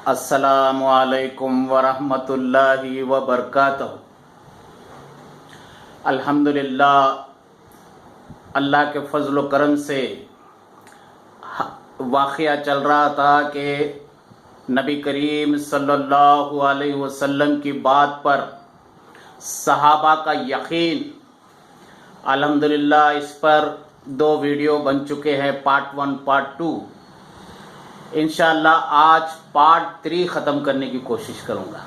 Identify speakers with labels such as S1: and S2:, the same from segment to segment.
S1: السلام علیکم ورحمۃ اللہ وبرکاتہ۔ الحمدللہ، اللہ کے فضل و کرم سے واقعہ چل رہا تھا کہ نبی کریم صلی اللہ علیہ وسلم کی بات پر صحابہ کا یقین، الحمدللہ اس پر 2 ویڈیو بن چکے ہیں، پارٹ 1 پارٹ 2۔ انشاءاللہ آج پارٹ 3 ختم کرنے کی کوشش کروں گا۔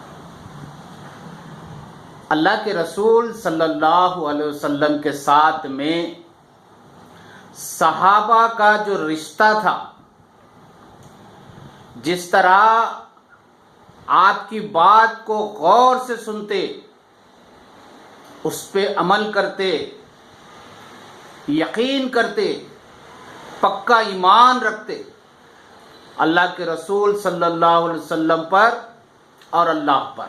S1: اللہ کے رسول صلی اللہ علیہ وسلم کے ساتھ میں صحابہ کا جو رشتہ تھا، جس طرح آپ کی بات کو غور سے سنتے، اس پہ عمل کرتے، یقین کرتے، پکا ایمان رکھتے اللہ کے رسول صلی اللہ علیہ وسلم پر اور اللہ پر۔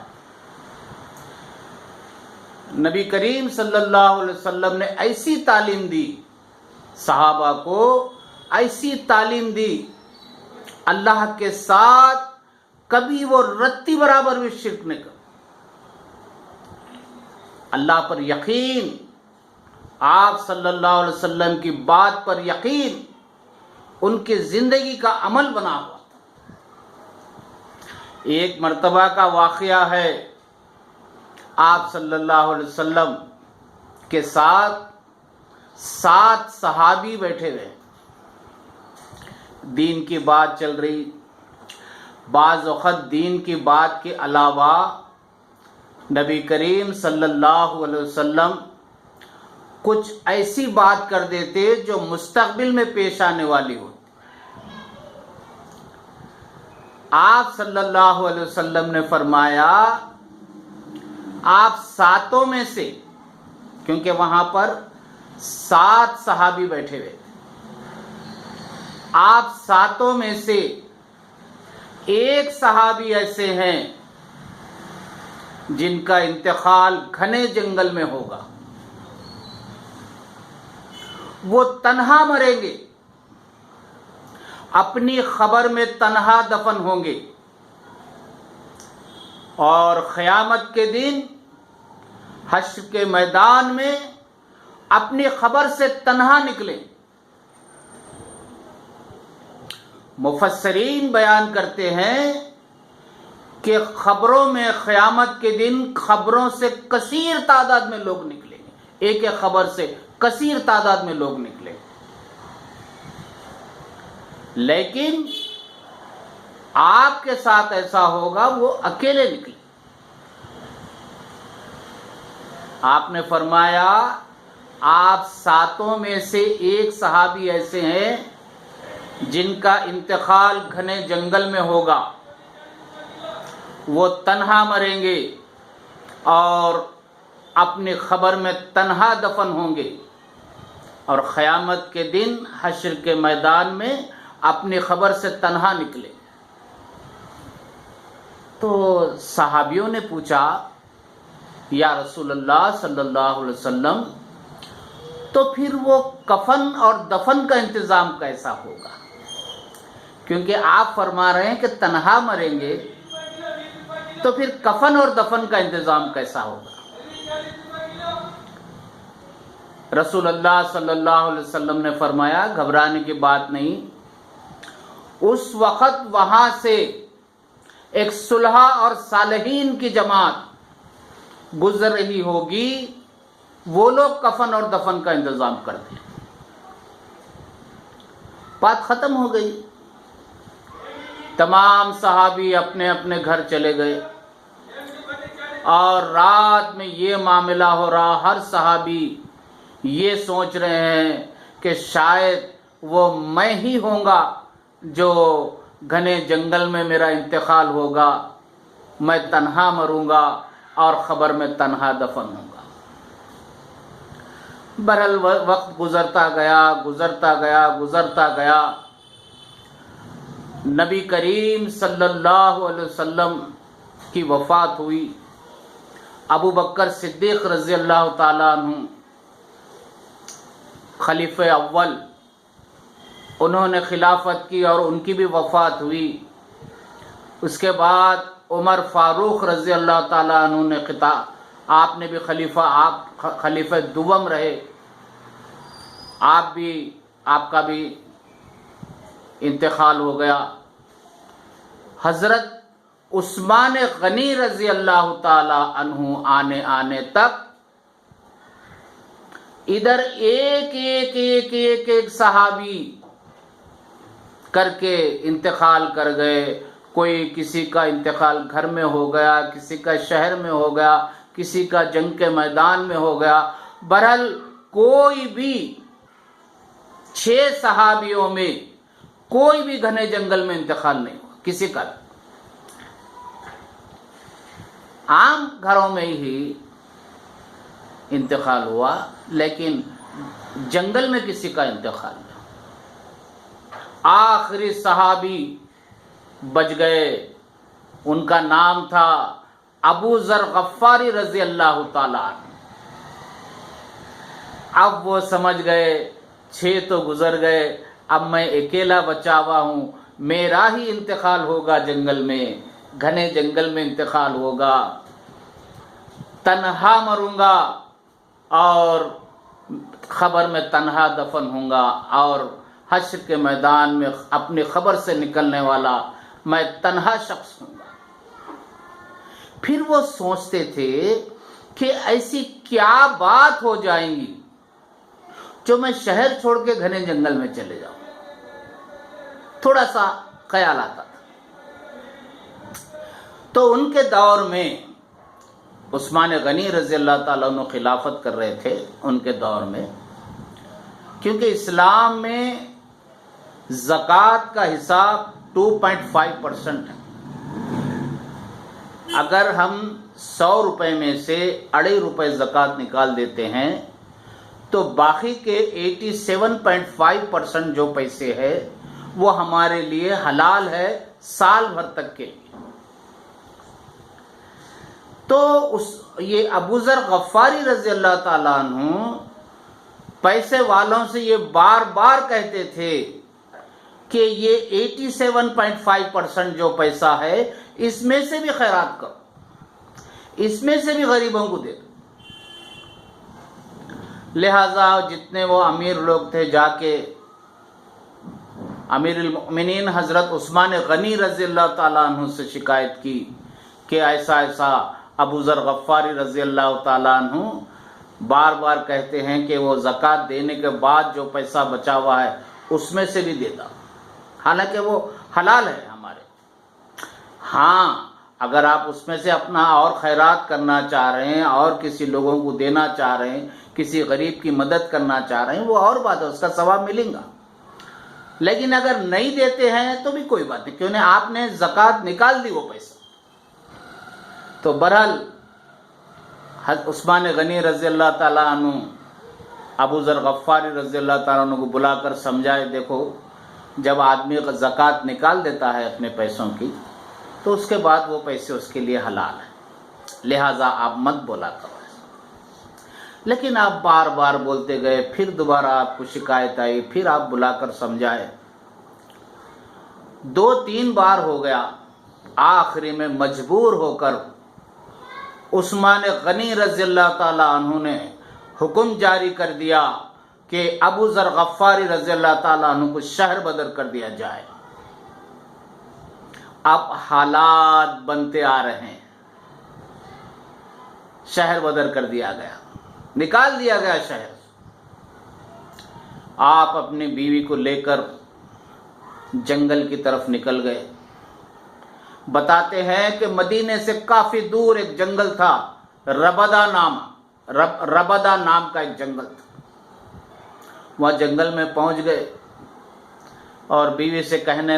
S1: نبی کریم صلی اللہ علیہ وسلم نے ایسی تعلیم دی، صحابہ کو ایسی تعلیم دی، اللہ کے ساتھ کبھی وہ رتی برابر بھی شرک نہیں کر، اللہ پر یقین، آپ صلی اللہ علیہ وسلم کی بات پر یقین، ان کی زندگی کا عمل بنا ہوا تھا۔ ایک مرتبہ کا واقعہ ہے، آپ صلی اللہ علیہ وسلم کے ساتھ 7 صحابی بیٹھے ہوئے، دین کی بات چل رہی۔ بعض وقت دین کی بات کے علاوہ نبی کریم صلی اللہ علیہ وسلم کچھ ایسی بات کر دیتے جو مستقبل میں پیش آنے والی ہوتی۔ آپ صلی اللہ علیہ وسلم نے فرمایا، آپ 7 میں سے، کیونکہ وہاں پر 7 صحابی بیٹھے ہوئے تھے، آپ 7 میں سے ایک صحابی ایسے ہیں جن کا انتقال گھنے جنگل میں ہوگا، وہ تنہا مریں گے، اپنی خبر میں تنہا دفن ہوں گے، اور قیامت کے دن حشر کے میدان میں اپنی خبر سے تنہا نکلیں۔ مفسرین بیان کرتے ہیں کہ خبروں میں قیامت کے دن خبروں سے کثیر تعداد میں لوگ نکلیں گے، ایک ایک خبر سے کثیر تعداد میں لوگ نکلے، لیکن آپ کے ساتھ ایسا ہوگا وہ اکیلے نکلے۔ آپ نے فرمایا، آپ 7 میں سے ایک صحابی ایسے ہیں جن کا انتقال گھنے جنگل میں ہوگا، وہ تنہا مریں گے اور اپنی خبر میں تنہا دفن ہوں گے، اور قیامت کے دن حشر کے میدان میں اپنی خبر سے تنہا نکلے۔ تو صحابیوں نے پوچھا، یا رسول اللہ صلی اللہ علیہ وسلم، تو پھر وہ کفن اور دفن کا انتظام کیسا ہوگا؟ کیونکہ آپ فرما رہے ہیں کہ تنہا مریں گے، تو پھر کفن اور دفن کا انتظام کیسا ہوگا؟ رسول اللہ صلی اللہ علیہ وسلم نے فرمایا، گھبرانے کی بات نہیں، اس وقت وہاں سے ایک صلحاء اور صالحین کی جماعت گزر رہی ہوگی، وہ لوگ کفن اور دفن کا انتظام کرتے ہیں۔ بات ختم ہو گئی، تمام صحابی اپنے اپنے گھر چلے گئے، اور رات میں یہ معاملہ ہو رہا، ہر صحابی یہ سوچ رہے ہیں کہ شاید وہ میں ہی ہوں گا جو گھنے جنگل میں میرا انتقال ہوگا، میں تنہا مروں گا اور خبر میں تنہا دفن ہوں گا۔ بہرحال وقت گزرتا گیا گزرتا گیا گزرتا گیا، نبی کریم صلی اللہ علیہ وسلم کی وفات ہوئی۔ ابو بکر صدیق رضی اللہ تعالیٰ عنہ خلیفہ اول، انہوں نے خلافت کی اور ان کی بھی وفات ہوئی۔ اس کے بعد عمر فاروق رضی اللہ تعالیٰ عنہ نے خطاب، آپ نے بھی خلیفہ دوم رہے، آپ کا بھی انتقال ہو گیا۔ حضرت عثمان غنی رضی اللہ تعالی عنہ آنے تک ادھر ایک صحابی کر کے انتقال کر گئے۔ کوئی کسی کا انتقال گھر میں ہو گیا، کسی کا شہر میں ہو گیا، کسی کا جنگ کے میدان میں ہو گیا۔ بہرحال کوئی بھی 6 صحابیوں میں کوئی بھی گھنے جنگل میں انتقال نہیں ہوا کسی کا۔ عام گھروں میں ہی انتقال ہوا، لیکن جنگل میں کسی کا انتقال نہیں۔ آخری صحابی بچ گئے، ان کا نام تھا ابو ذر غفاری رضی اللہ تعالیٰ عنہ۔ اب وہ سمجھ گئے 6 تو گزر گئے، اب میں اکیلا بچا ہوا ہوں، میرا ہی انتقال ہوگا جنگل میں، گھنے جنگل میں انتقال ہوگا، تنہا مروں گا اور خبر میں تنہا دفن ہوں گا، اور حشر کے میدان میں اپنی خبر سے نکلنے والا میں تنہا شخص ہوں گا۔ پھر وہ سوچتے تھے کہ ایسی کیا بات ہو جائیں گی جو میں شہر چھوڑ کے گھنے جنگل میں چلے جاؤں۔ تھوڑا سا خیال آتا تھا۔ تو ان کے دور میں عثمان غنی رضی اللہ تعالیٰ عنہ خلافت کر رہے تھے، ان کے دور میں، کیونکہ اسلام میں زکوٰۃ کا حساب 2.5% ہے۔ اگر ہم 100 روپے میں سے 2.5 روپے زکوٰۃ نکال دیتے ہیں تو باقی کے 87.5% جو پیسے ہے وہ ہمارے لیے حلال ہے سال بھر تک کے لیے۔ تو یہ ابو ذر غفاری رضی اللہ تعالیٰ عنہ پیسے والوں سے یہ بار بار کہتے تھے کہ یہ 87.5% جو پیسہ ہے اس میں سے بھی خیرات کرو، اس میں سے بھی غریبوں کو دے دو۔ لہذا جتنے وہ امیر لوگ تھے جا کے امیر المؤمنین حضرت عثمان غنی رضی اللہ تعالیٰ عنہ سے شکایت کی کہ ایسا ابو ذر غفاری رضی اللہ تعالیٰ عنہ بار بار کہتے ہیں کہ وہ زکوٰۃ دینے کے بعد جو پیسہ بچا ہوا ہے اس میں سے بھی دیتا، حالانکہ وہ حلال ہے ہمارے۔ ہاں، اگر آپ اس میں سے اپنا اور خیرات کرنا چاہ رہے ہیں اور کسی لوگوں کو دینا چاہ رہے ہیں، کسی غریب کی مدد کرنا چاہ رہے ہیں، وہ اور بات ہے، اس کا ثواب ملے گا۔ لیکن اگر نہیں دیتے ہیں تو بھی کوئی بات نہیں، کیوں نہیں، آپ نے زکوٰۃ نکال دی وہ پیسہ۔ تو بہرحال عثمان غنی رضی اللہ تعالیٰ عنہ ابو ذر غفاری رضی اللہ تعالیٰ عنہ کو بلا کر سمجھائے، دیکھو جب آدمی زکوٰۃ نکال دیتا ہے اپنے پیسوں کی تو اس کے بعد وہ پیسے اس کے لیے حلال ہیں، لہٰذا آپ مت بولا کرو۔ لیکن آپ بار بار بولتے گئے، پھر دوبارہ آپ کو شکایت آئی، پھر آپ بلا کر سمجھائے، 2-3 بار ہو گیا، آخری میں مجبور ہو کر عثمان غنی رضی اللہ تعالیٰ عنہ نے حکم جاری کر دیا کہ ابو ذر غفاری رضی اللہ تعالیٰ عنہ کو شہر بدر کر دیا جائے۔ اب حالات بنتے آ رہے ہیں، شہر بدر کر دیا گیا، نکال دیا گیا شہر۔ آپ اپنی بیوی کو لے کر جنگل کی طرف نکل گئے۔ بتاتے ہیں کہ مدینے سے کافی دور ایک جنگل تھا، ربدہ نام کا ایک جنگل تھا۔ وہاں جنگل میں پہنچ گئے اور بیوی سے کہنے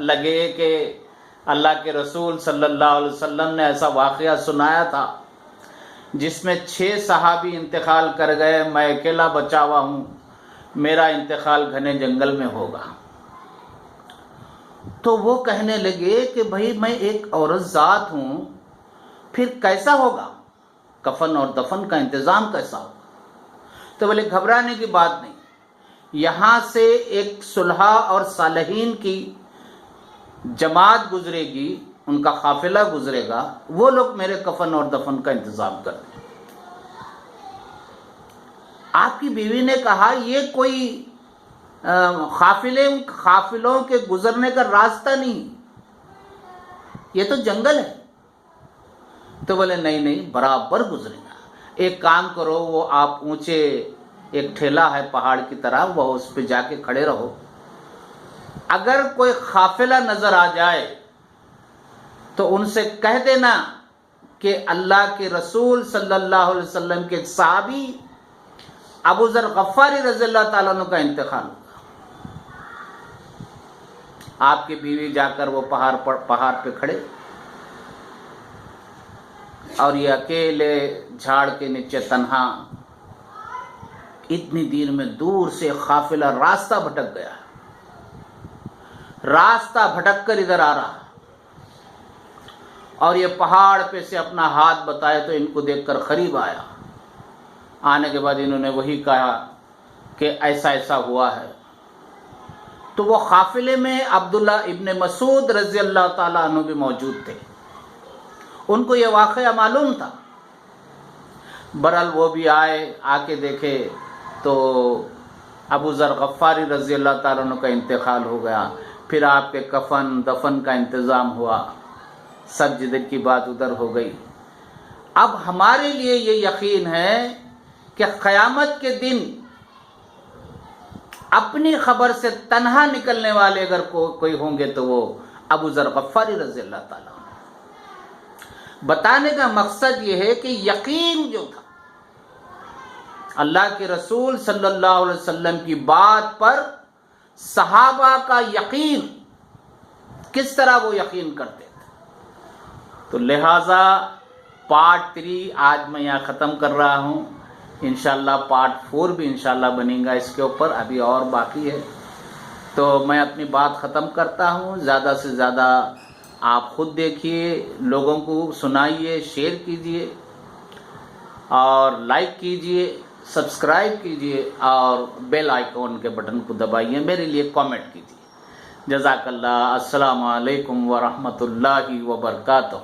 S1: لگے کہ اللہ کے رسول صلی اللہ علیہ وسلم نے ایسا واقعہ سنایا تھا جس میں 6 صحابی انتقال کر گئے، میں اکیلا بچا ہوا ہوں، میرا انتقال گھنے جنگل میں ہوگا۔ تو وہ کہنے لگے کہ بھائی میں ایک عورت ذات ہوں، پھر کیسا ہوگا، کفن اور دفن کا انتظام کیسا ہوگا؟ تو بولے گھبرانے کی بات نہیں، یہاں سے ایک صلحاء اور صالحین کی جماعت گزرے گی، ان کا قافلہ گزرے گا، وہ لوگ میرے کفن اور دفن کا انتظام کر دیں۔ آپ کی بیوی نے کہا یہ کوئی قافلوں کے گزرنے کا راستہ نہیں، یہ تو جنگل ہے۔ تو بولے نہیں برابر گزرے گا، ایک کام کرو، وہ آپ اونچے ایک ٹھیلا ہے پہاڑ کی طرح، وہ اس پہ جا کے کھڑے رہو، اگر کوئی قافلہ نظر آ جائے تو ان سے کہہ دینا کہ اللہ کے رسول صلی اللہ علیہ وسلم کے ایک صحابی ابو ذر غفاری رضی اللہ تعالیٰ عنہ کا انتقال ہوگا۔ آپ کی بیوی جا کر وہ پہاڑ پہ کھڑے، اور یہ اکیلے جھاڑ کے نیچے تنہا، اتنی دیر میں دور سے قافلہ راستہ بھٹک گیا، راستہ بھٹک کر ادھر آ رہا، اور یہ پہاڑ پہ سے اپنا ہاتھ بتائے تو ان کو دیکھ کر قریب آیا۔ آنے کے بعد انہوں نے وہی کہا کہ ایسا ایسا ہوا ہے۔ تو وہ قافلے میں عبداللہ ابن مسعود رضی اللہ تعالیٰ عنہ بھی موجود تھے، ان کو یہ واقعہ معلوم تھا۔ برحال وہ بھی آئے، آ کے دیکھے تو ابو ذر غفاری رضی اللہ تعالیٰ عنہ کا انتقال ہو گیا۔ پھر آپ کے کفن دفن کا انتظام ہوا، سب جدھر کی بات ادھر ہو گئی۔ اب ہمارے لیے یہ یقین ہے کہ قیامت کے دن اپنی خبر سے تنہا نکلنے والے اگر کوئی ہوں گے تو وہ ابو ذر غفاری رضی اللہ تعالیٰ عنہ۔ بتانے کا مقصد یہ ہے کہ یقین جو تھا اللہ کے رسول صلی اللہ علیہ وسلم کی بات پر، صحابہ کا یقین کس طرح وہ یقین کرتے تھے۔ تو لہٰذا پارٹ 3 آج میں یہاں ختم کر رہا ہوں، انشاءاللہ پارٹ 4 بھی انشاءاللہ بنیں گا اس کے اوپر، ابھی اور باقی ہے۔ تو میں اپنی بات ختم کرتا ہوں، زیادہ سے زیادہ آپ خود دیکھیے، لوگوں کو سنائیے، شیئر کیجیے اور لائک کیجیے، سبسکرائب کیجیے اور بیل آئیکن کے بٹن کو دبائیے، میرے لیے کامنٹ کیجیے۔ جزاک اللہ۔ السلام علیکم ورحمۃ اللہ وبرکاتہ۔